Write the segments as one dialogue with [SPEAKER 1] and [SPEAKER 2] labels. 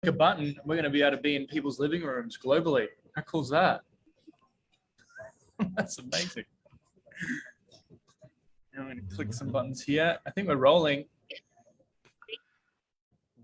[SPEAKER 1] a button, we're going to be able to be in people's living rooms globally. How cool is that? That's amazing. I'm going to click some buttons here. I think we're rolling.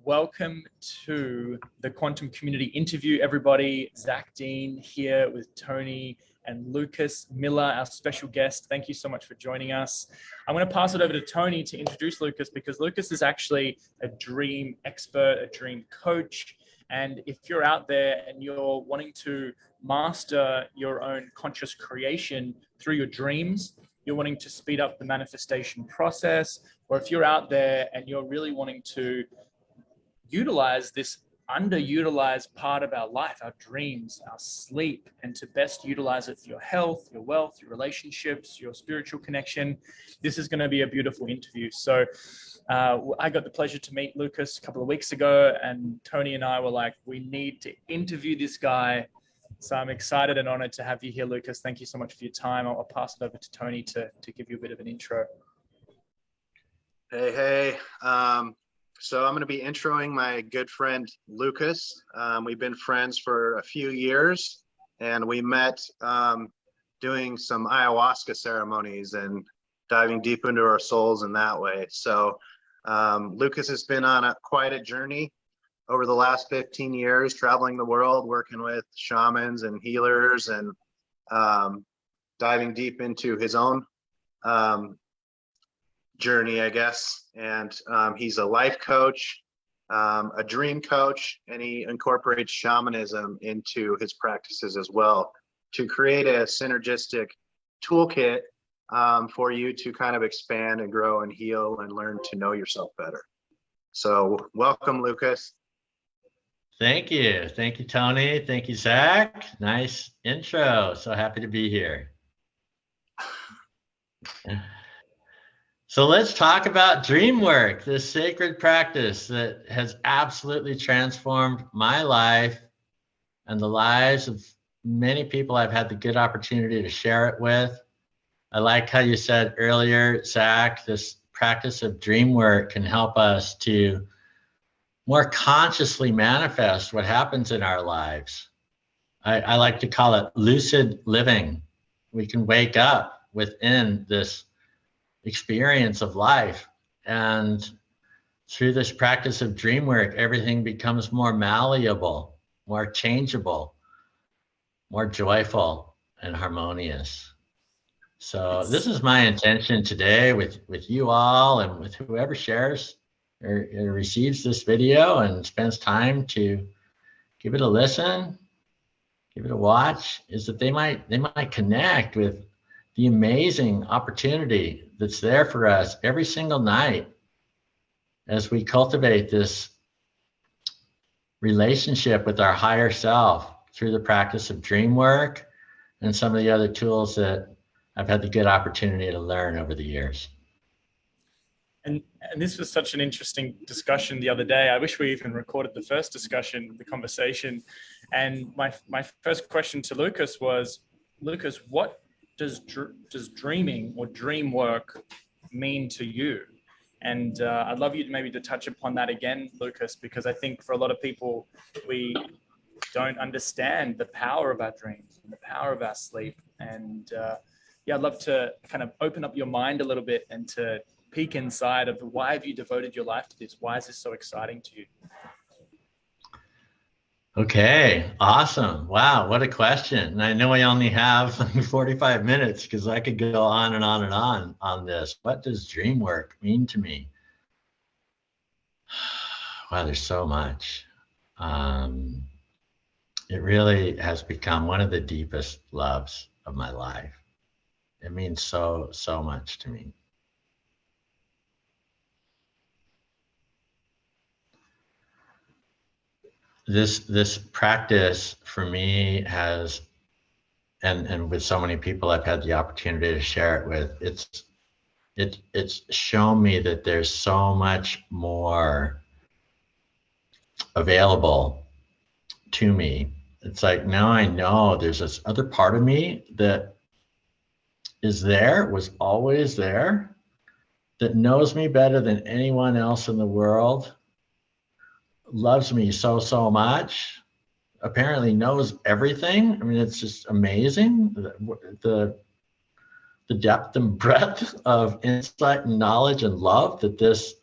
[SPEAKER 1] Welcome to the Quantum Community interview, everybody. Zach Deane here with Tony and Lucas Miller, our special guest. Thank you so much for joining us. I'm going to pass it over to Tony to introduce Lucas, because Lucas is actually a dream expert, a dream coach. And if you're out there and you're wanting to master your own conscious creation through your dreams, you're wanting to speed up the manifestation process, or if you're out there and you're really wanting to utilize this underutilized part of our life, our dreams, our sleep, and to best utilize it for your health, your wealth, your relationships, your spiritual connection, this is going to be a beautiful interview. So I got the pleasure to meet Lucas a couple of weeks ago, and Tony and I were like, we need to interview this guy. So I'm excited and honored to have you here, Lucas. Thank you so much for your time. I'll pass it over to Tony to give you a bit of an intro.
[SPEAKER 2] Hey. So I'm going to be introing my good friend, Lucas. We've been friends for a few years, and we met doing some ayahuasca ceremonies and diving deep into our souls in that way. So Lucas has been on quite a journey over the last 15 years, traveling the world, working with shamans and healers, and diving deep into his own journey, I guess. And he's a life coach, a dream coach, and he incorporates shamanism into his practices as well to create a synergistic toolkit for you to kind of expand and grow and heal and learn to know yourself better. So welcome, Lucas.
[SPEAKER 3] Thank you. Thank you, Tony. Thank you, Zach. Nice intro. So happy to be here. So let's talk about Dreamwork, this sacred practice that has absolutely transformed my life and the lives of many people I've had the good opportunity to share it with. I like how you said earlier, Zach, this practice of Dreamwork can help us to more consciously manifest what happens in our lives. I like to call it lucid living. We can wake up within this experience of life, and through this practice of dream work, everything becomes more malleable, more changeable, more joyful and harmonious. So this is my intention today with you all, and with whoever shares or receives this video and spends time to give it a listen, give it a watch, is that they might connect with the amazing opportunity that's there for us every single night as we cultivate this relationship with our higher self through the practice of dream work and some of the other tools that I've had the good opportunity to learn over the years.
[SPEAKER 1] And this was such an interesting discussion the other day. I wish we even recorded the first discussion, the conversation. And my first question to Lucas was, Lucas, what does dreaming or dream work mean to you? And I'd love you to maybe touch upon that again, Lucas, because I think for a lot of people, we don't understand the power of our dreams and the power of our sleep. And yeah, I'd love to kind of open up your mind a little bit and to peek inside of why have you devoted your life to this? Why is this so exciting to you?
[SPEAKER 3] Okay, awesome. Wow, what a question. And I know I only have 45 minutes because I could go on and on on this. What does dream work mean to me? Wow, there's so much. It really has become one of the deepest loves of my life. It means so much to me. This practice for me has, and with so many people I've had the opportunity to share it with, it's shown me that there's so much more available to me. It's like now I know there's this other part of me that is there, was always there, that knows me better than anyone else in the world, loves me so much, apparently knows everything. I mean, it's just amazing the depth and breadth of insight and knowledge and love that this,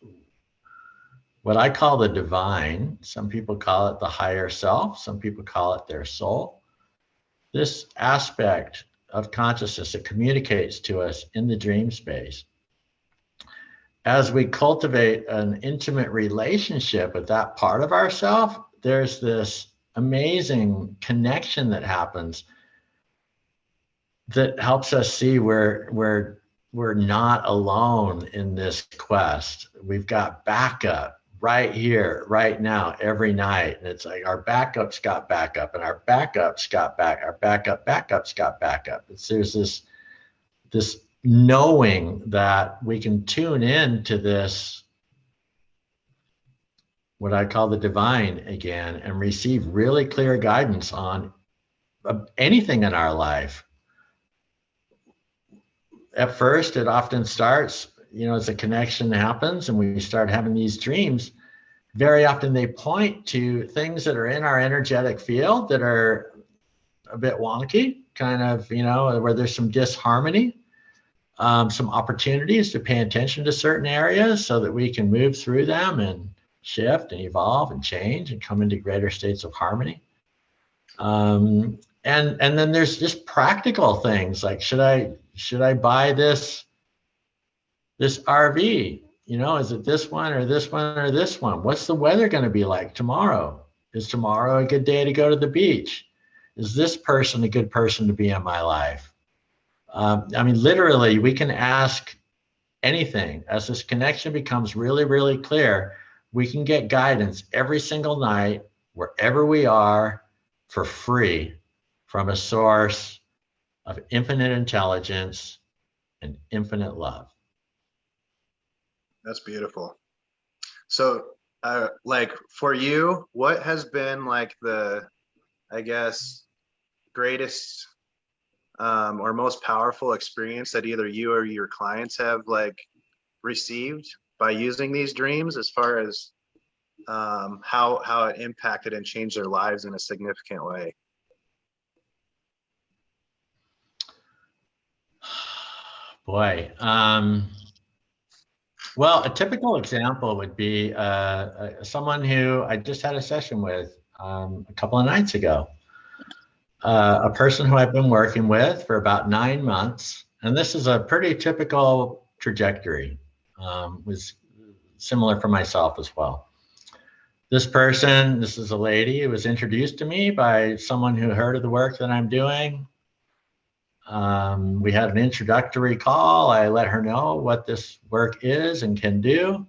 [SPEAKER 3] what I call the divine, some people call it the higher self, some people call it their soul. This aspect of consciousness that communicates to us in the dream space. As we cultivate an intimate relationship with that part of ourself, there's this amazing connection that happens that helps us see we're not alone in this quest. We've got backup right here, right now, every night. And it's like our backup's got backup, and our backup's got our backup's got backup. There's this knowing that we can tune in to this, what I call the divine again, and receive really clear guidance on anything in our life. At first, it often starts, as a connection happens and we start having these dreams, very often they point to things that are in our energetic field that are a bit wonky, kind of, where there's some disharmony, some opportunities to pay attention to certain areas so that we can move through them and shift and evolve and change and come into greater states of harmony. And then there's just practical things like, should I buy this RV? Is it this one or this one or this one? What's the weather going to be like tomorrow? Is tomorrow a good day to go to the beach? Is this person a good person to be in my life? Literally, we can ask anything. As this connection becomes really, really clear, we can get guidance every single night, wherever we are, for free, from a source of infinite intelligence and infinite love.
[SPEAKER 2] That's beautiful. So, for you, what has been like the, I guess, greatest or most powerful experience that either you or your clients have received by using these dreams, as far as how it impacted and changed their lives in a significant way?
[SPEAKER 3] Boy, well, a typical example would be someone who I just had a session with a couple of nights ago. A person who I've been working with for about 9 months, and this is a pretty typical trajectory, was similar for myself as well. This is a lady who was introduced to me by someone who heard of the work that I'm doing. We had an introductory call. I let her know what this work is and can do.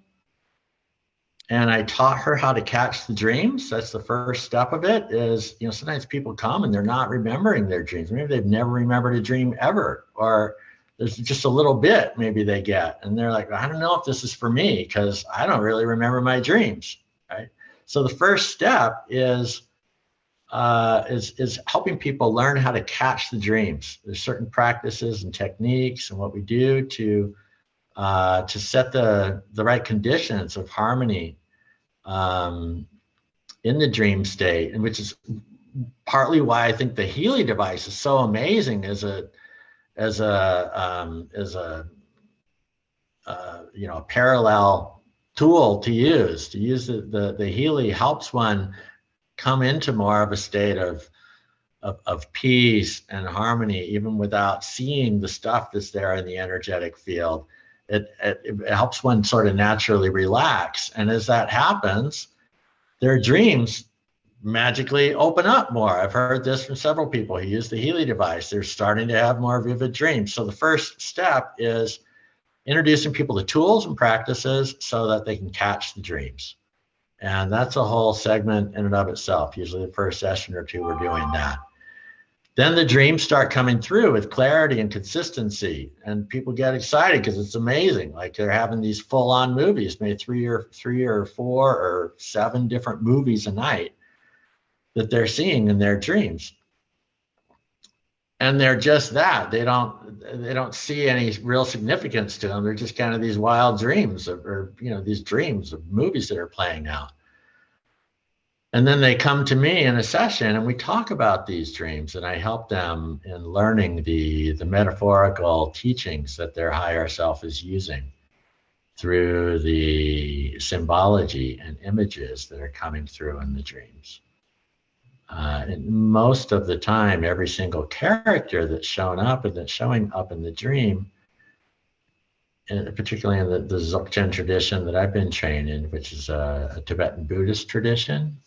[SPEAKER 3] And I taught her how to catch the dreams. That's the first step of it. Is, sometimes people come and they're not remembering their dreams. Maybe they've never remembered a dream ever, or there's just a little bit maybe they get. And they're like, I don't know if this is for me because I don't really remember my dreams, right? So the first step is helping people learn how to catch the dreams. There's certain practices and techniques and what we do to set the right conditions of harmony in the dream state, and which is partly why I think the HEALY device is so amazing as a parallel tool to use. The HEALY helps one come into more of a state of peace and harmony, even without seeing the stuff that's there in the energetic field. It helps one sort of naturally relax. And as that happens, their dreams magically open up more. I've heard this from several people who use the HEALY device. They're starting to have more vivid dreams. So the first step is introducing people to tools and practices so that they can catch the dreams. And that's a whole segment in and of itself. Usually the first session or two, we're doing that. Then the dreams start coming through with clarity and consistency, and people get excited because it's amazing. Like they're having these full-on movies, maybe three or 4 or 7 different movies a night that they're seeing in their dreams. And they're just that. They don't see any real significance to them. They're just kind of these wild dreams or these dreams of movies that are playing out. And then they come to me in a session and we talk about these dreams, and I help them in learning the metaphorical teachings that their higher self is using through the symbology and images that are coming through in the dreams. And most of the time, every single character that's shown up and that's showing up in the dream, and particularly in the Dzogchen tradition that I've been trained in, which is a Tibetan Buddhist tradition.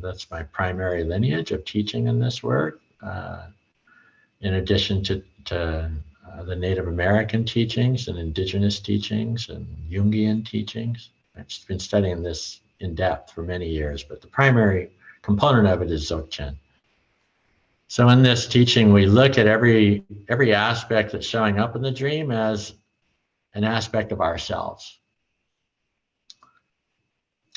[SPEAKER 3] That's my primary lineage of teaching in this work, in addition to the Native American teachings and indigenous teachings and Jungian teachings. I've been studying this in depth for many years, but the primary component of it is Dzogchen. So in this teaching, we look at every aspect that's showing up in the dream as an aspect of ourselves.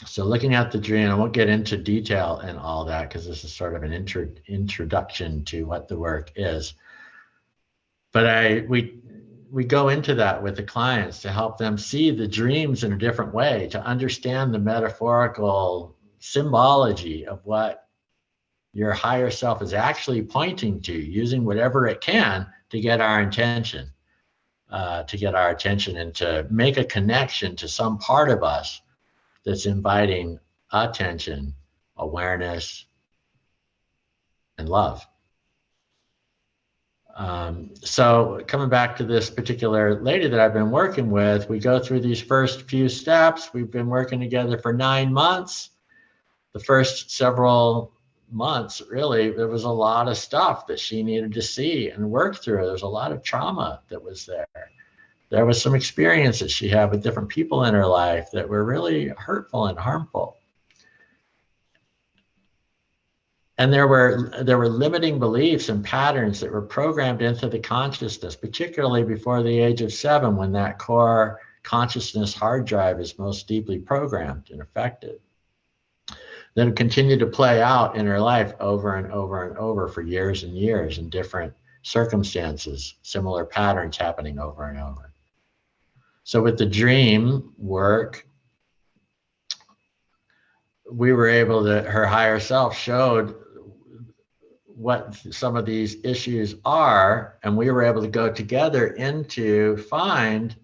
[SPEAKER 3] So looking at the dream, I won't get into detail and all that because this is sort of an introduction to what the work is. But we go into that with the clients to help them see the dreams in a different way, to understand the metaphorical symbology of what your higher self is actually pointing to, using whatever it can to get our attention, and to make a connection to some part of us that's inviting attention, awareness, and love. So coming back to this particular lady that I've been working with, we go through these first few steps. We've been working together for 9 months. The first several months, really, there was a lot of stuff that she needed to see and work through. There's a lot of trauma that was there. There was some experiences she had with different people in her life that were really hurtful and harmful. And there were limiting beliefs and patterns that were programmed into the consciousness, particularly before the age of 7, when that core consciousness hard drive is most deeply programmed and affected. That have continued to play out in her life over and over and over for years and years in different circumstances, similar patterns happening over and over. So with the dream work, we were able to, her higher self showed what some of these issues are, and we were able to go together into find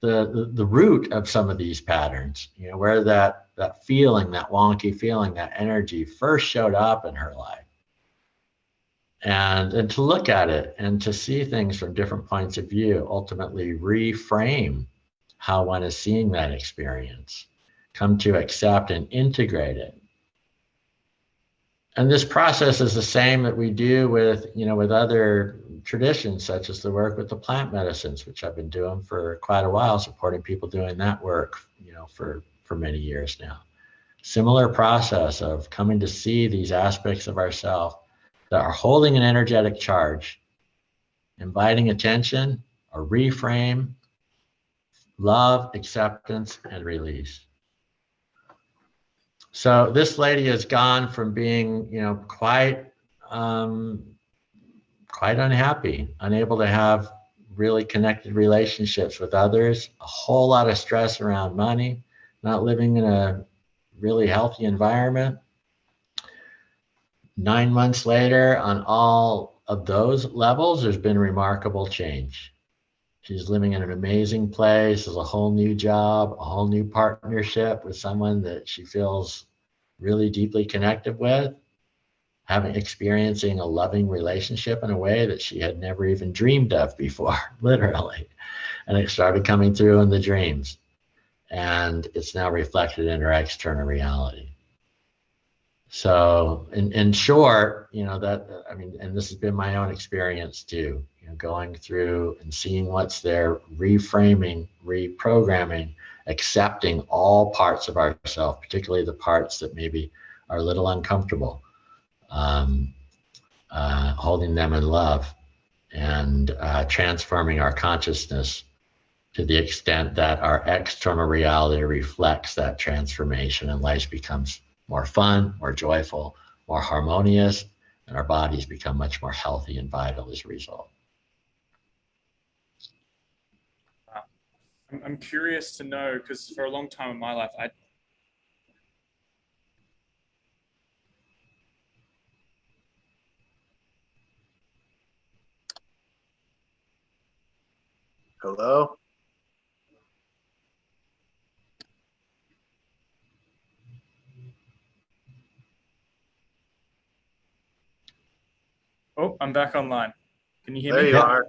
[SPEAKER 3] the root of some of these patterns, where that feeling, that wonky feeling, that energy first showed up in her life. And to look at it and to see things from different points of view, ultimately reframe how one is seeing that experience, come to accept and integrate it. And this process is the same that we do with other traditions, such as the work with the plant medicines, which I've been doing for quite a while, supporting people doing that work, for many years now. Similar process of coming to see these aspects of ourselves that are holding an energetic charge, inviting attention, a reframe, love, acceptance, and release. So this lady has gone from being, quite unhappy, unable to have really connected relationships with others, a whole lot of stress around money, not living in a really healthy environment. 9 months later, on all of those levels, there's been remarkable change. She's living in an amazing place, has a whole new job, a whole new partnership with someone that she feels really deeply connected with, experiencing a loving relationship in a way that she had never even dreamed of before, literally. And it started coming through in the dreams. And it's now reflected in her external reality. So in short, and this has been my own experience too, going through and seeing what's there, reframing, reprogramming, accepting all parts of ourselves, particularly the parts that maybe are a little uncomfortable, holding them in love, and transforming our consciousness to the extent that our external reality reflects that transformation, and life becomes more fun, more joyful, more harmonious, and our bodies become much more healthy and vital as a result.
[SPEAKER 1] I'm curious to know, because for a long time in my life,
[SPEAKER 2] Hello?
[SPEAKER 1] Oh, I'm back online. Can you hear
[SPEAKER 2] There
[SPEAKER 1] me?
[SPEAKER 2] you are.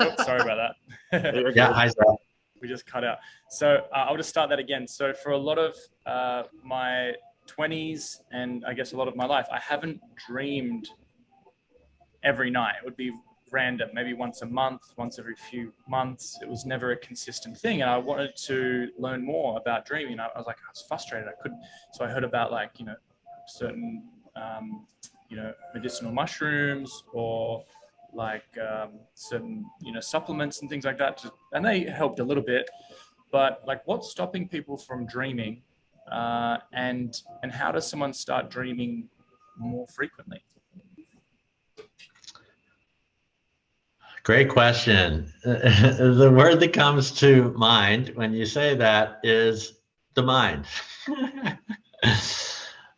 [SPEAKER 1] Oh, sorry about that.
[SPEAKER 2] You're
[SPEAKER 3] Yeah,
[SPEAKER 2] good.
[SPEAKER 3] hi, Zach.
[SPEAKER 1] We just cut out. So I'll just start that again. So for a lot of my 20s and I guess a lot of my life, I haven't dreamed every night. It would be random, maybe once a month, once every few months. It was never a consistent thing. And I wanted to learn more about dreaming. I was like, I was frustrated. I couldn't. So I heard about certain, medicinal mushrooms or certain, supplements and things like that. And they helped a little bit, but like what's stopping people from dreaming and how does someone start dreaming more frequently?
[SPEAKER 3] Great question. The word that comes to mind when you say that is the mind.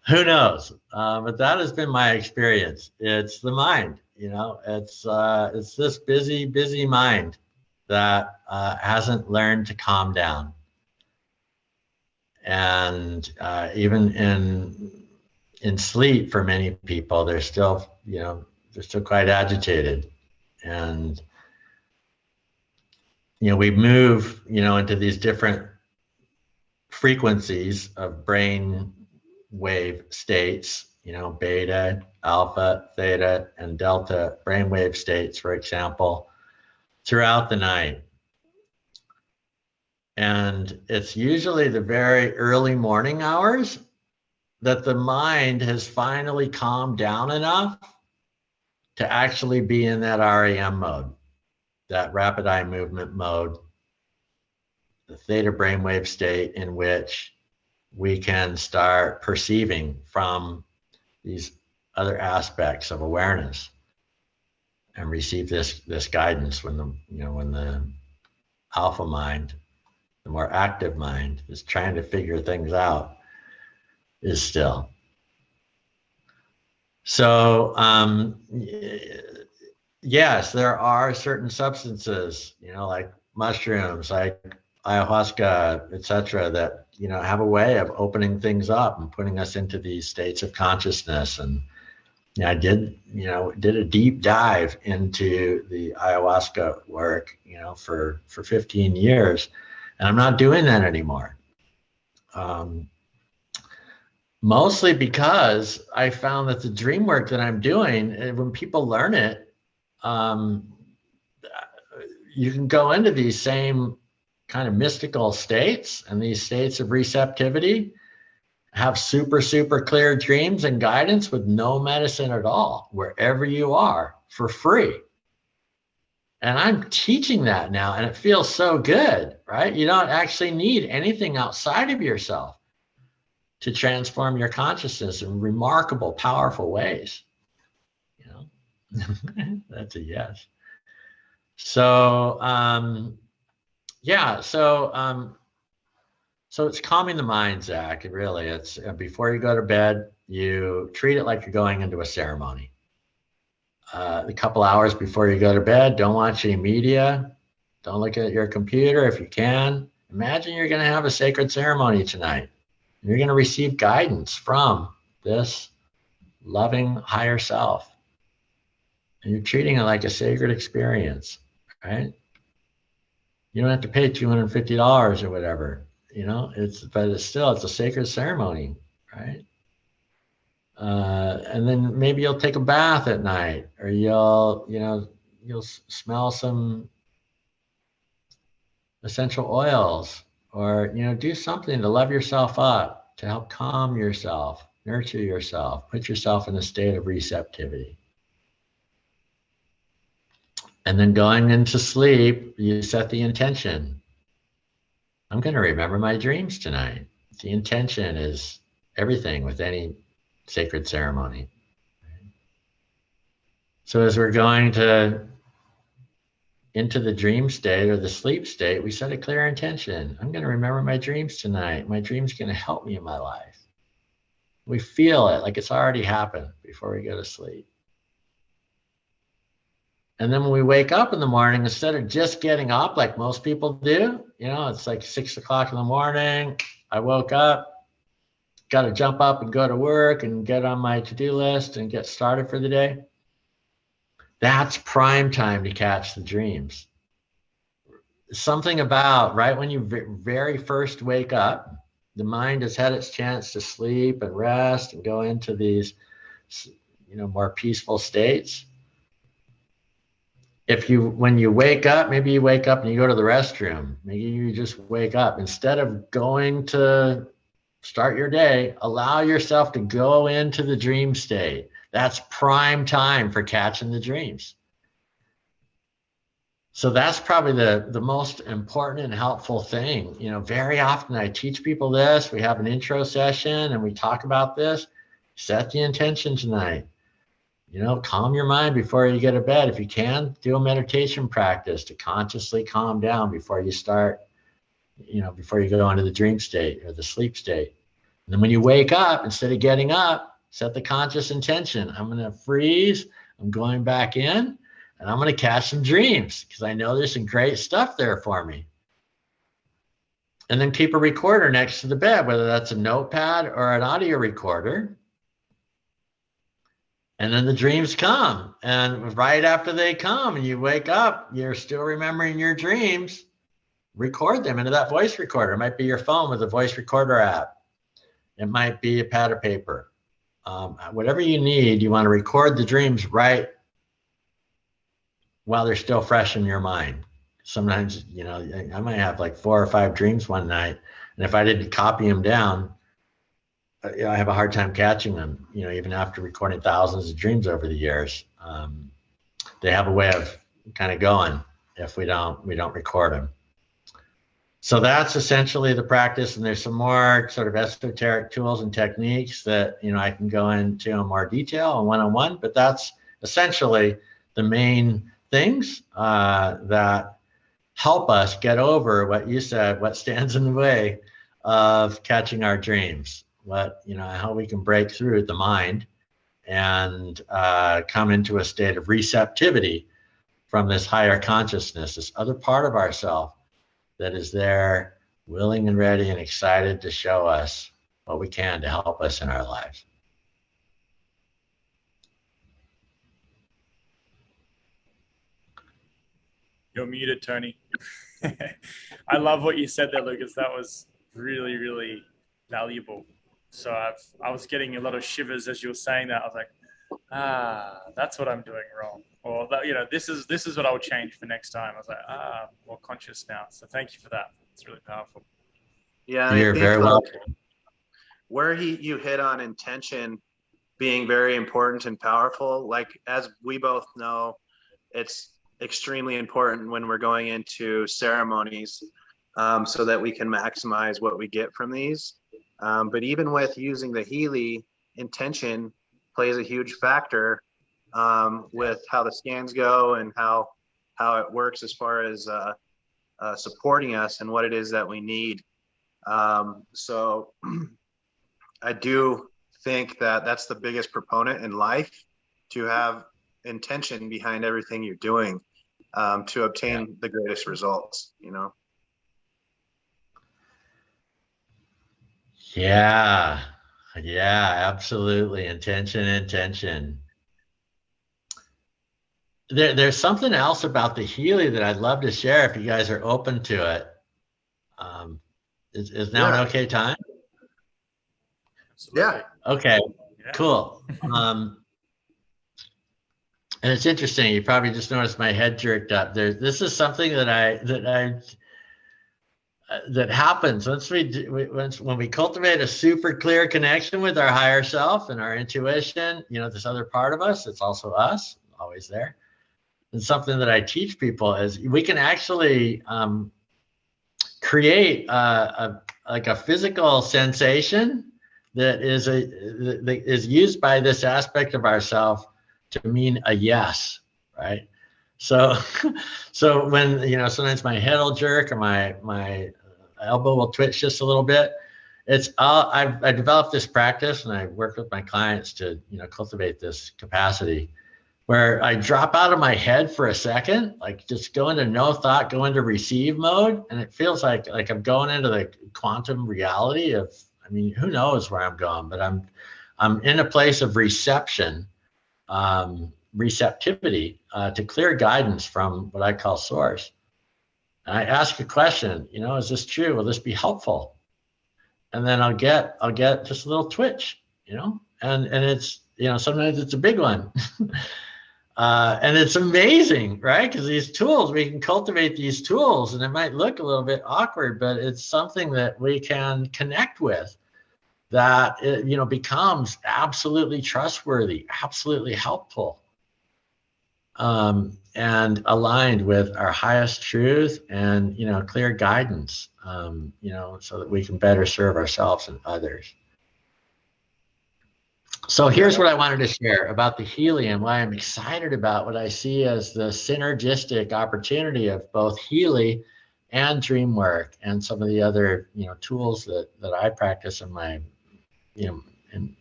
[SPEAKER 3] Who knows? But that has been my experience. It's the mind. It's this busy mind that hasn't learned to calm down. And even in sleep, for many people, they're still quite agitated. And we move into these different frequencies of brain wave states, beta, alpha, theta, and delta brainwave states, for example, throughout the night. And it's usually the very early morning hours that the mind has finally calmed down enough to actually be in that REM mode, that rapid eye movement mode, the theta brainwave state in which we can start perceiving from these other aspects of awareness and receive this guidance when the alpha mind, the more active mind, is trying to figure things out, is still. So yes, there are certain substances, like mushrooms, like ayahuasca, etc., that have a way of opening things up and putting us into these states of consciousness. And I did a deep dive into the ayahuasca work, for 15 years, and I'm not doing that anymore. Mostly because I found that the dream work that I'm doing, when people learn it, you can go into these same kind of mystical states and these states of receptivity, have super clear dreams and guidance with no medicine at all, wherever you are, for free. And I'm teaching that now, and it feels so good, right? You don't actually need anything outside of yourself to transform your consciousness in remarkable, powerful ways. That's a yes. So so it's calming the mind, Zach. Really, it's before you go to bed, you treat it like you're going into a ceremony. A couple hours before you go to bed, don't watch any media. Don't look at your computer if you can. Imagine you're going to have a sacred ceremony tonight. You're going to receive guidance from this loving higher self. And you're treating it like a sacred experience, right? You don't have to pay $250 or whatever, but it's a sacred ceremony, right? And then maybe you'll take a bath at night, or you'll smell some essential oils, or, do something to love yourself up, to help calm yourself, nurture yourself, put yourself in a state of receptivity. And then going into sleep, you set the intention. I'm going to remember my dreams tonight. The intention is everything with any sacred ceremony. So as we're going into the dream state or the sleep state, we set a clear intention. I'm going to remember my dreams tonight. My dream's going to help me in my life. We feel it like it's already happened before we go to sleep. And then when we wake up in the morning, instead of just getting up like most people do, it's like 6 o'clock in the morning. I woke up, got to jump up and go to work and get on my to-do list and get started for the day. That's prime time to catch the dreams. Something about right when you very first wake up, the mind has had its chance to sleep and rest and go into these, more peaceful states. When you wake up, maybe you wake up and you go to the restroom. Maybe you just wake up. Instead of going to start your day, allow yourself to go into the dream state. That's prime time for catching the dreams. So that's probably the most important and helpful thing. Very often I teach people this. We have an intro session and we talk about this. Set the intention tonight. Calm your mind before you get to bed. If you can, do a meditation practice to consciously calm down before you start, before you go into the dream state or the sleep state. And then when you wake up, instead of getting up, set the conscious intention. I'm going to freeze. I'm going back in and I'm going to catch some dreams because I know there's some great stuff there for me. And then keep a recorder next to the bed, whether that's a notepad or an audio recorder. And then the dreams come. And right after they come and you wake up, you're still remembering your dreams, record them into that voice recorder. It might be your phone with a voice recorder app. It might be a pad of paper. Whatever you need, you want to record the dreams right while they're still fresh in your mind. Sometimes, I might have like 4 or 5 dreams one night. And if I didn't copy them down, I have a hard time catching them, even after recording thousands of dreams over the years. They have a way of kind of going if we don't record them. So that's essentially the practice. And there's some more sort of esoteric tools and techniques that, I can go into in more detail and one-on-one, but that's essentially the main things that help us get over what you said, what stands in the way of catching our dreams. How we can break through the mind and come into a state of receptivity from this higher consciousness, this other part of ourself that is there, willing and ready and excited to show us what we can to help us in our lives.
[SPEAKER 1] You're muted, Tony. I love what you said there, Lucas. That was really, really valuable. So I was getting a lot of shivers as you were saying that. I was like, that's what I'm doing wrong. Or this is what I would change for next time. I was like, more conscious now. So thank you for that. It's really powerful.
[SPEAKER 2] Yeah,
[SPEAKER 3] you're very welcome.
[SPEAKER 2] Where you hit on intention being very important and powerful, like as we both know, it's extremely important when we're going into ceremonies, so that we can maximize what we get from these. But even with using the HEALY, intention plays a huge factor with how the scans go and how it works as far as supporting us and what it is that we need. So I do think that that's the biggest proponent in life, to have intention behind everything you're doing to obtain the greatest results,
[SPEAKER 3] Yeah, absolutely. Intention. There's something else about the HEALY that I'd love to share if you guys are open to it. Is now an okay time?
[SPEAKER 1] Absolutely.
[SPEAKER 2] Yeah.
[SPEAKER 3] Okay,
[SPEAKER 1] Yeah.
[SPEAKER 3] cool. And it's interesting. You probably just noticed my head jerked up. This is something that happens when we cultivate a super clear connection with our higher self and our intuition. This other part of us, it's also us, always there. And something that I teach people is we can actually create a physical sensation that is used by this aspect of ourself to mean a yes, right? So when, sometimes my head will jerk or my elbow will twitch just a little bit. I developed this practice and I work with my clients to, cultivate this capacity where I drop out of my head for a second, like just go into no thought, go into receive mode. And it feels like I'm going into the quantum reality of, I mean, who knows where I'm going, but I'm in a place of reception, receptivity to clear guidance from what I call source. And I ask a question, you know, is this true? Will this be helpful? And then I'll get just a little twitch, you know, and it's, you know, sometimes it's a big one. And it's amazing, right? Because these tools, we can cultivate these tools, and it might look a little bit awkward, but it's something that we can connect with that, you know, becomes absolutely trustworthy, absolutely helpful, and aligned with our highest truth and, you know, clear guidance, you know, so that we can better serve ourselves and others. So here's what I wanted to share about the HEALY and why I'm excited about what I see as the synergistic opportunity of both HEALY and Dreamwork and some of the other, you know, tools that I practice in my, you know, in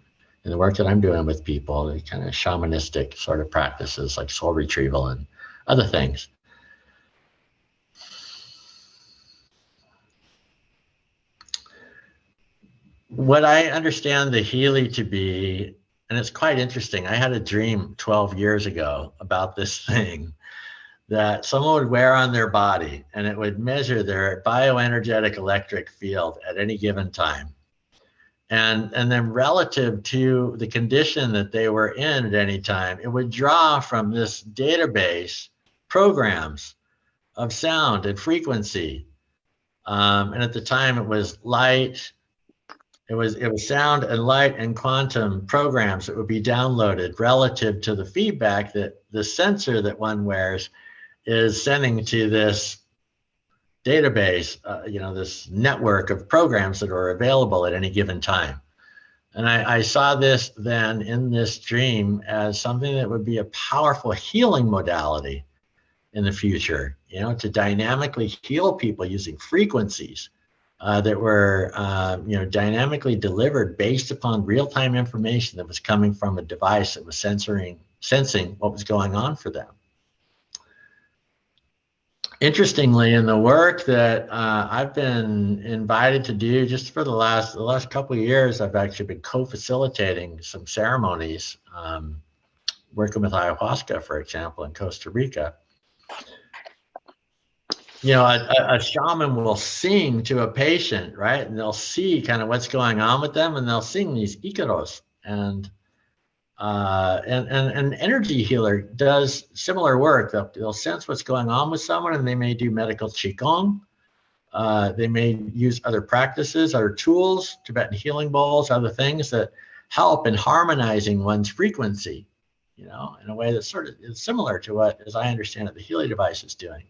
[SPEAKER 3] the work that I'm doing with people, the kind of shamanistic sort of practices like soul retrieval and other things. What I understand the HEALY to be, and it's quite interesting, I had a dream 12 years ago about this thing that someone would wear on their body, and it would measure their bioenergetic electric field at any given time. And then relative to the condition that they were in at any time, it would draw from this database programs of sound and frequency. And at the time it was light, it was sound and light and quantum programs that would be downloaded relative to the feedback that the sensor that one wears is sending to this database, you know, this network of programs that are available at any given time. And I saw this then in this dream as something that would be a powerful healing modality in the future, you know, to dynamically heal people using frequencies that were, you know, dynamically delivered based upon real-time information that was coming from a device that was sensing what was going on for them. Interestingly, in the work that I've been invited to do just for the last couple of years, I've actually been co-facilitating some ceremonies, working with ayahuasca, for example, in Costa Rica. You know, a shaman will sing to a patient, right? And they'll see kind of what's going on with them, and they'll sing these icaros. And an energy healer does similar work. They'll sense what's going on with someone, and they may do medical qigong. They may use other practices, other tools, Tibetan healing bowls, other things that help in harmonizing one's frequency, you know, in a way that sort of is similar to what, as I understand it, the HEALY device is doing.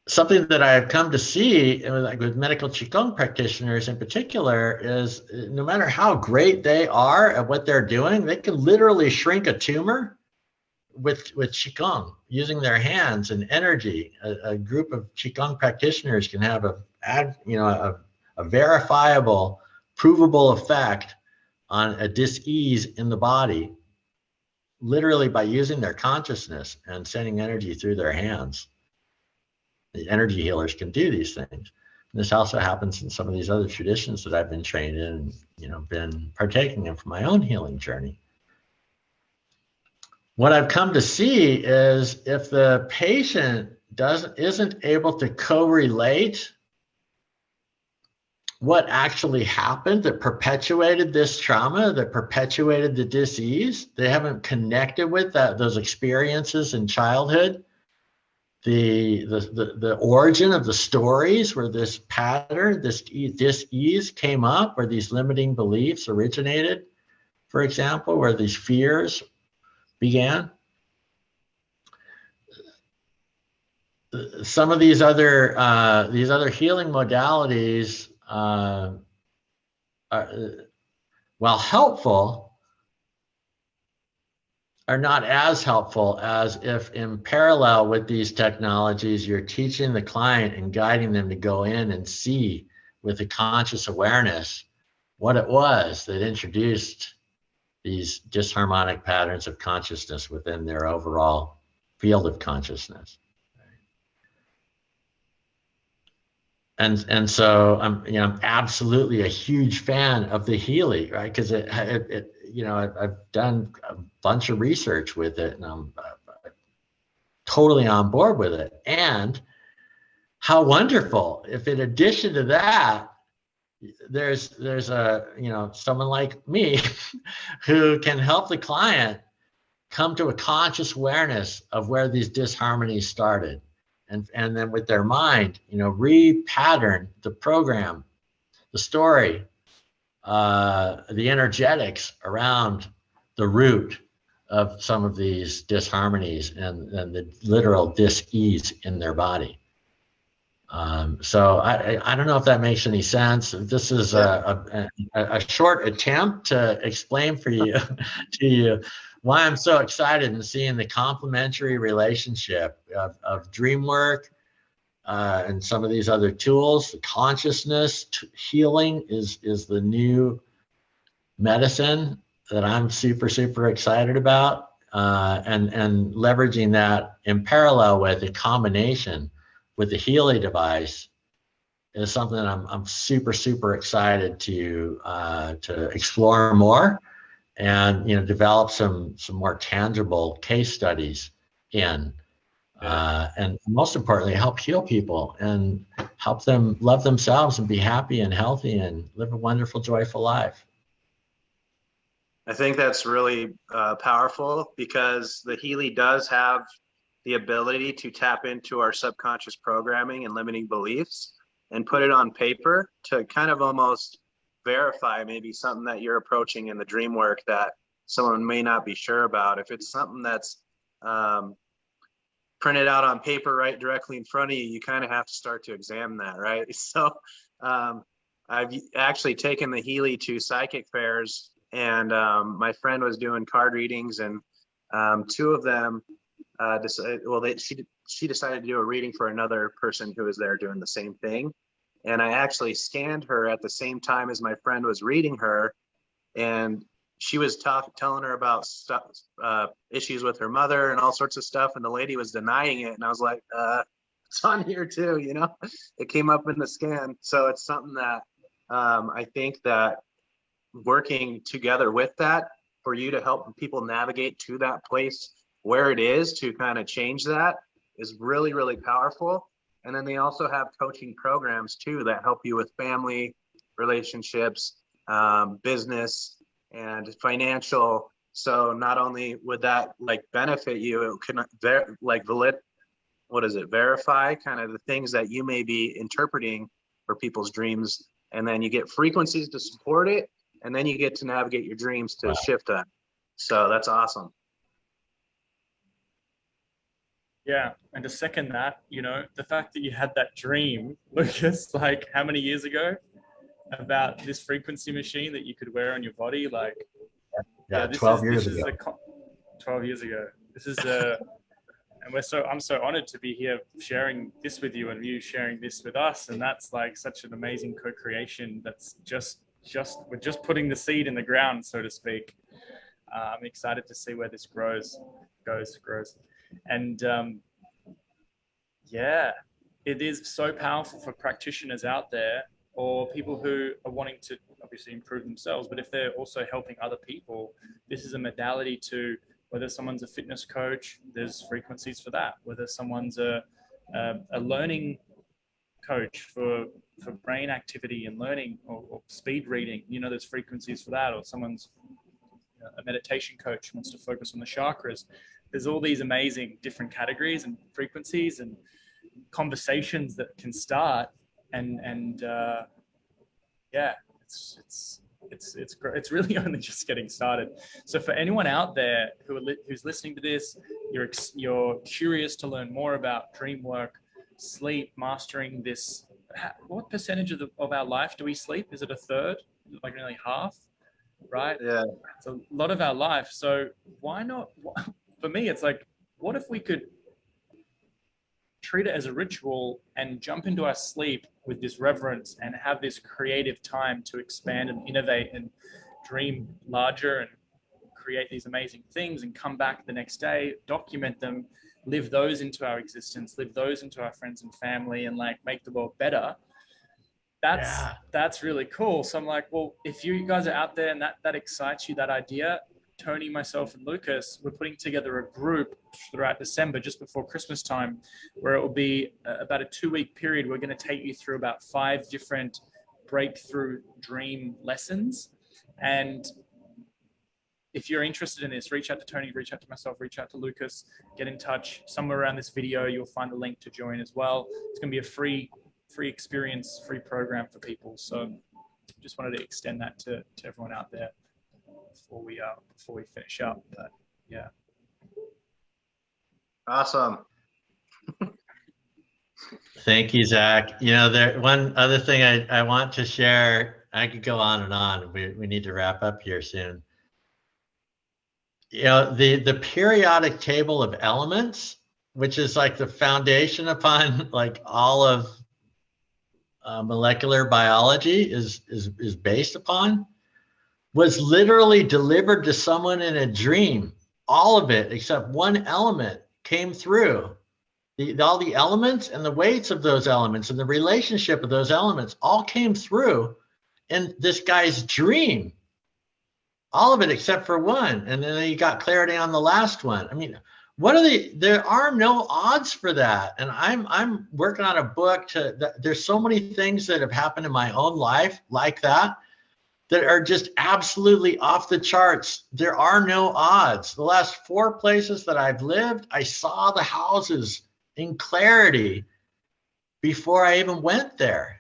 [SPEAKER 3] Something that I've come to see, like with medical qigong practitioners in particular, is no matter how great they are at what they're doing, they can literally shrink a tumor with qigong using their hands and energy. A group of qigong practitioners can have a verifiable, provable effect on a dis-ease in the body, literally by using their consciousness and sending energy through their hands. The energy healers can do these things. And this also happens in some of these other traditions that I've been trained in and, you know, been partaking in for my own healing journey. What I've come to see is if the patient isn't able to correlate what actually happened that perpetuated this trauma, that perpetuated the dis-ease, they haven't connected with those experiences in childhood, the origin of the stories where this pattern, this dis-ease came up, where these limiting beliefs originated, for example, where these fears began. Some of these other healing modalities, while helpful, are not as helpful as if in parallel with these technologies, you're teaching the client and guiding them to go in and see with a conscious awareness what it was that introduced these disharmonic patterns of consciousness within their overall field of consciousness. And so I'm absolutely a huge fan of the HEALY, right? Because I've done a bunch of research with it, and I'm totally on board with it. And how wonderful if, in addition to that, there's a someone like me who can help the client come to a conscious awareness of where these disharmonies started. And then with their mind, repattern the program, the story, the energetics around the root of some of these disharmonies and the literal dis-ease in their body. So I don't know if that makes any sense. This is a short attempt to explain for you to you why I'm so excited in seeing the complementary relationship of Dreamwork and some of these other tools. Consciousness healing is the new medicine that I'm super, super excited about, and leveraging that in parallel with a combination with the HEALY device is something that I'm super, super excited to explore more, and develop some more tangible case studies in, and most importantly, help heal people and help them love themselves and be happy and healthy and live a wonderful, joyful life.
[SPEAKER 2] I think that's really powerful, because the HEALY does have the ability to tap into our subconscious programming and limiting beliefs and put it on paper to kind of almost verify maybe something that you're approaching in the dream work that someone may not be sure about. If it's something that's printed out on paper right directly in front of you, you kind of have to start to examine that, right? So I've actually taken the HEALY to psychic fairs, and my friend was doing card readings, and two of them she decided to do a reading for another person who was there doing the same thing. And I actually scanned her at the same time as my friend was reading her, and she was telling her about stuff, issues with her mother and all sorts of stuff, and the lady was denying it, and I was like, it's on here too, it came up in the scan. So it's something that I think that working together with that for you to help people navigate to that place where it is to kind of change that is really, really powerful. And then they also have coaching programs too that help you with family relationships, business, and financial. So not only would that benefit you, it can verify kind of the things that you may be interpreting for people's dreams, and then you get frequencies to support it, and then you get to navigate your dreams to shift that. So that's awesome.
[SPEAKER 1] Yeah, and to second that, the fact that you had that dream, Lucas, how many years ago, about this frequency machine that you could wear on your body,
[SPEAKER 3] 12 years ago.
[SPEAKER 1] 12 years ago. This is and I'm so honored to be here sharing this with you and you sharing this with us, and that's such an amazing co-creation. That's we're just putting the seed in the ground, so to speak. I'm excited to see where this grows. And it is so powerful for practitioners out there, or people who are wanting to obviously improve themselves, but if they're also helping other people, this is a modality to, whether someone's a fitness coach, there's frequencies for that. Whether someone's a learning coach for brain activity and learning, or speed reading, there's frequencies for that. Or someone's a meditation coach who wants to focus on the chakras. There's all these amazing different categories and frequencies and conversations that can start, and it's really only just getting started. So for anyone out there who's listening to this, you're curious to learn more about dream work, sleep, mastering this. What percentage of our life do we sleep? Is it a third? Nearly half, right?
[SPEAKER 2] Yeah,
[SPEAKER 1] it's a lot of our life. So why not? For me, it's what if we could treat it as a ritual and jump into our sleep with this reverence and have this creative time to expand and innovate and dream larger and create these amazing things and come back the next day, document them, live those into our existence, live those into our friends and family, and like make the world better. That's really cool. So I'm like, well, if you guys are out there and that excites you, that idea, Tony, myself, and Lucas, we're putting together a group throughout December, just before Christmas time, where it will be about a 2-week period. We're going to take you through about 5 different breakthrough dream lessons. And if you're interested in this, reach out to Tony, reach out to myself, reach out to Lucas, get in touch. Somewhere around this video, you'll find a link to join as well. It's going to be a free experience, free program for people. So just wanted to extend that to everyone out there before we finish up. But yeah.
[SPEAKER 2] Awesome.
[SPEAKER 3] Thank you, Zach. You know, one other thing I want to share, I could go on and on. We need to wrap up here soon. You know, the periodic table of elements, which is like the foundation upon like all of molecular biology is based upon, was literally delivered to someone in a dream. All of it except one element came through. All the elements and the weights of those elements and the relationship of those elements all came through in this guy's dream. All of it except for one. And then he got clarity on the last one. I mean, there are no odds for that. And I'm working on a book there's so many things that have happened in my own life like that are just absolutely off the charts. There are no odds. The last 4 places that I've lived, I saw the houses in clarity before I even went there.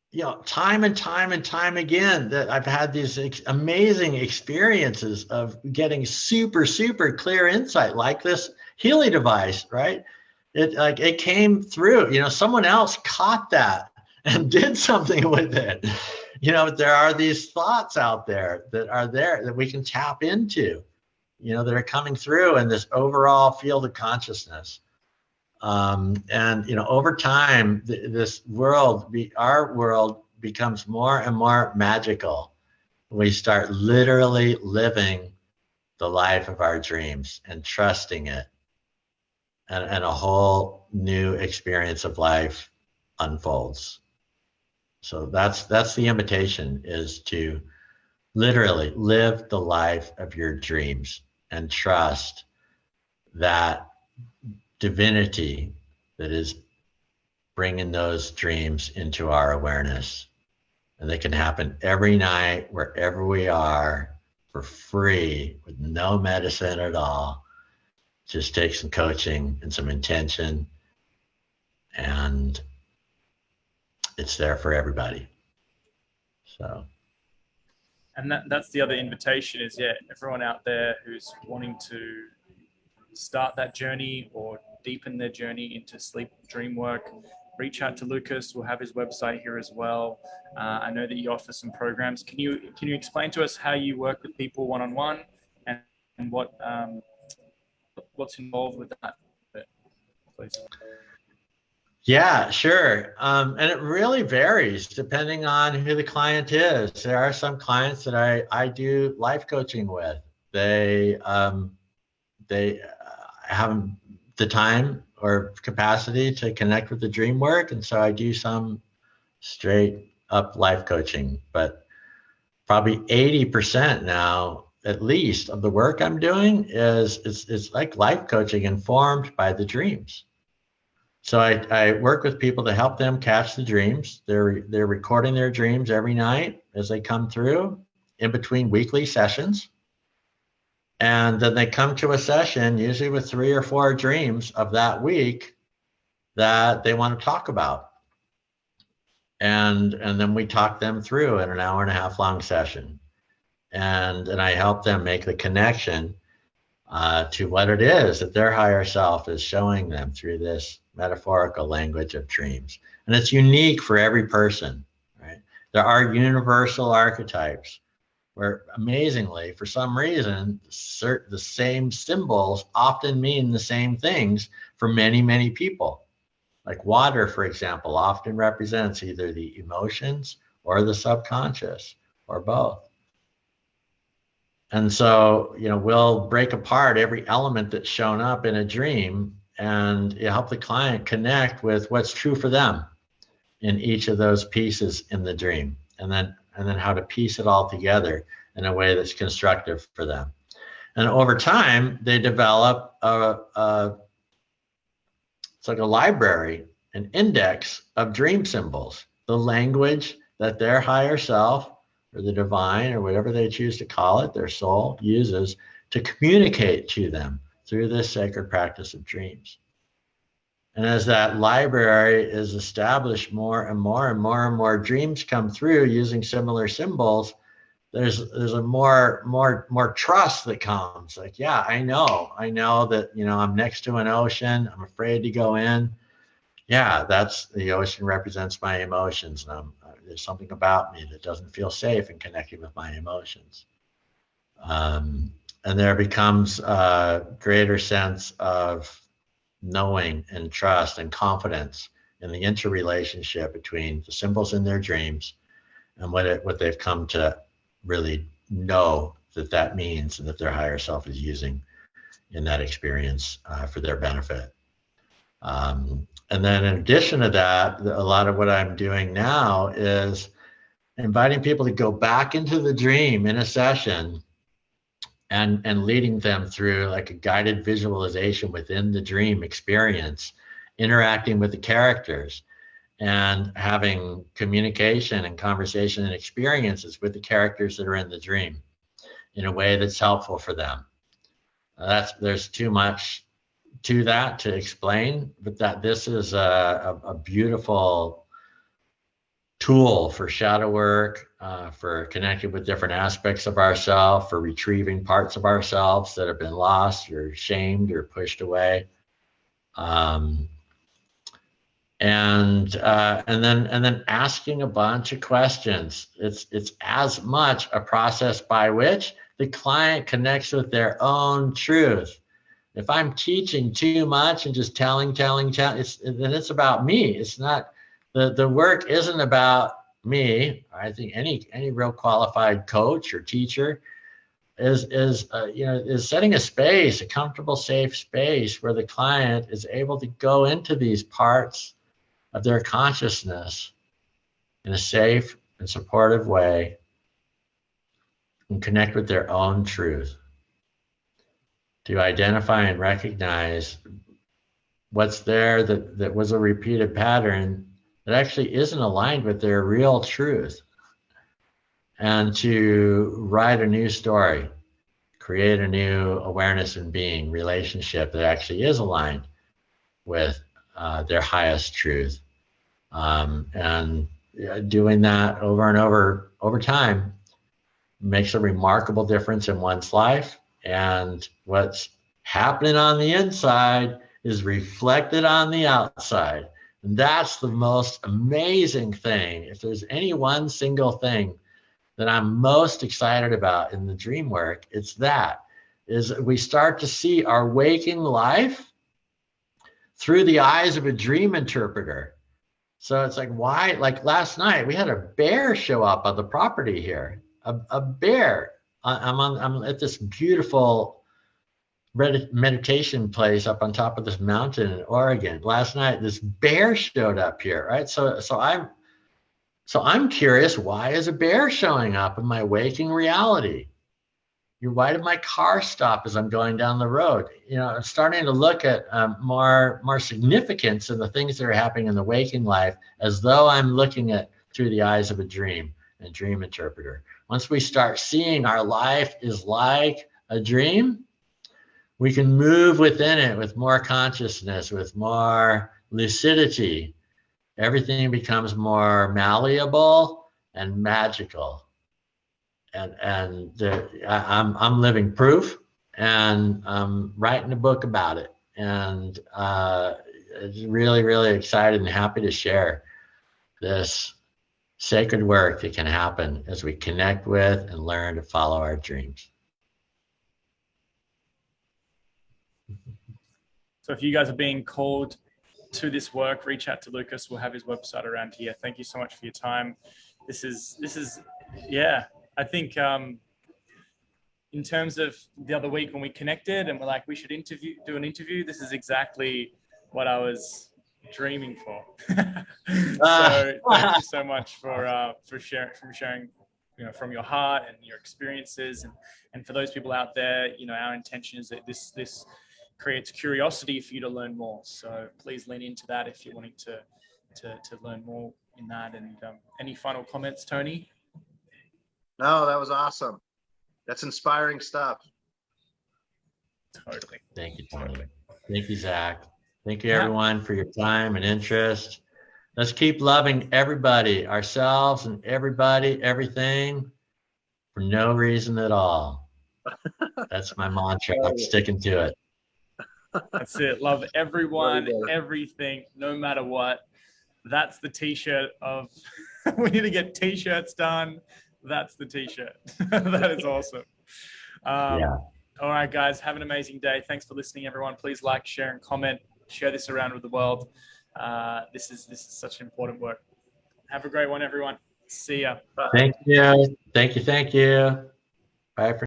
[SPEAKER 3] You know, time and time and time again that I've had these amazing experiences of getting super, super clear insight, like this HEALY device, right? It came through, you know, someone else caught that and did something with it. You know, there are these thoughts out there that we can tap into, you know, that are coming through in this overall field of consciousness. And, you know, over time, our world becomes more and more magical. We start literally living the life of our dreams and trusting it. And a whole new experience of life unfolds. So that's the invitation, is to literally live the life of your dreams and trust that divinity that is bringing those dreams into our awareness. And they can happen every night, wherever we are, for free, with no medicine at all. Just take some coaching and some intention, and it's there for everybody. So.
[SPEAKER 1] And that's the other invitation is, everyone out there who's wanting to start that journey or deepen their journey into sleep dream work, reach out to Lucas. We'll have his website here as well. I know that you offer some programs. Can you explain to us how you work with people one-on-one and what's involved with that, please?
[SPEAKER 3] Yeah, sure. And it really varies depending on who the client is. There are some clients that I do life coaching with. They have the time or capacity to connect with the dream work, and so I do some straight up life coaching. But probably 80% now, at least, of the work I'm doing is like life coaching informed by the dreams. So I work with people to help them catch the dreams. They're recording their dreams every night as they come through, in between weekly sessions. And then they come to a session, usually with 3 or 4 dreams of that week that they want to talk about. And then we talk them through in an 1.5 hour long session. And I help them make the connection to what it is that their higher self is showing them through this metaphorical language of dreams. And it's unique for every person, right? There are universal archetypes where, amazingly, for some reason, the same symbols often mean the same things for many, many people. Like water, for example, often represents either the emotions or the subconscious or both. And so, we'll break apart every element that's shown up in a dream and help the client connect with what's true for them in each of those pieces in the dream, and then how to piece it all together in a way that's constructive for them. And over time, they develop it's like a library, an index of dream symbols, the language that their higher self or the divine or whatever they choose to call it, their soul uses to communicate to them through this sacred practice of dreams. And as that library is established, more and more dreams come through using similar symbols. There's a more trust that comes. Like, yeah, I know that, I'm next to an ocean. I'm afraid to go in. Yeah, that's the ocean represents my emotions, and there's something about me that doesn't feel safe in connecting with my emotions. And there becomes a greater sense of knowing and trust and confidence in the interrelationship between the symbols in their dreams and what they've come to really know that means, and that their higher self is using in that experience for their benefit. And then in addition to that, a lot of what I'm doing now is inviting people to go back into the dream in a session and leading them through like a guided visualization within the dream experience, interacting with the characters and having communication and conversation and experiences with the characters that are in the dream in a way that's helpful for them. There's too much to that to explain, but that this is a beautiful tool for shadow work, for connecting with different aspects of ourselves, for retrieving parts of ourselves that have been lost or shamed or pushed away. And then asking a bunch of questions. It's as much a process by which the client connects with their own truth. If I'm teaching too much and just telling, then it's about me. It's not, the work isn't about me. I think any real qualified coach or teacher is setting a space, a comfortable, safe space where the client is able to go into these parts of their consciousness in a safe and supportive way and connect with their own truth, to identify and recognize what's there that was a repeated pattern that actually isn't aligned with their real truth, and to write a new story, create a new awareness and being relationship that actually is aligned with their highest truth. And doing that over and over time makes a remarkable difference in one's life. And what's happening on the inside is reflected on the outside. And that's the most amazing thing. If there's any one single thing that I'm most excited about in the dream work, it's that, is we start to see our waking life through the eyes of a dream interpreter. So it's like, why? Like last night, we had a bear show up on the property here. A bear. I'm at this beautiful meditation place up on top of this mountain in Oregon. Last night, this bear showed up here, right? So I'm curious, why is a bear showing up in my waking reality? Why did my car stop as I'm going down the road? I'm starting to look at more significance in the things that are happening in the waking life, as though I'm looking at through the eyes of a dream and dream interpreter. Once we start seeing our life is like a dream, we can move within it with more consciousness, with more lucidity. Everything becomes more malleable and magical. And I'm living proof, and I'm writing a book about it. And really, really excited and happy to share this sacred work that can happen as we connect with and learn to follow our dreams.
[SPEAKER 1] So if you guys are being called to this work, reach out to Lucas. We'll have his website around here. Thank you so much for your time. This is yeah, I think in terms of the other week when we connected and we're like, we should do an interview, this is exactly what I was dreaming for. So thank you so much for sharing, from your heart and your experiences. And for those people out there, our intention is that this creates curiosity for you to learn more. So please lean into that if you're wanting to learn more in that. And any final comments, Tony?
[SPEAKER 2] No, that was awesome. That's inspiring stuff.
[SPEAKER 1] Totally.
[SPEAKER 3] Thank you, Tony. Thank you, Zach. Thank you, everyone, for your time and interest. Let's keep loving everybody, ourselves and everybody, everything, for no reason at all. That's my mantra. I'm sticking to it.
[SPEAKER 1] That's it. Love everyone, everything, no matter what. That's the t-shirt of, we need to get t-shirts done. That's the t-shirt. That is awesome.
[SPEAKER 3] Yeah.
[SPEAKER 1] All right, guys, have an amazing day. Thanks for listening, everyone. Please like, share, and comment. Share this around with the world. This is such important work. Have a great one, everyone. See ya. Bye.
[SPEAKER 3] Thank you. Thank you. Bye for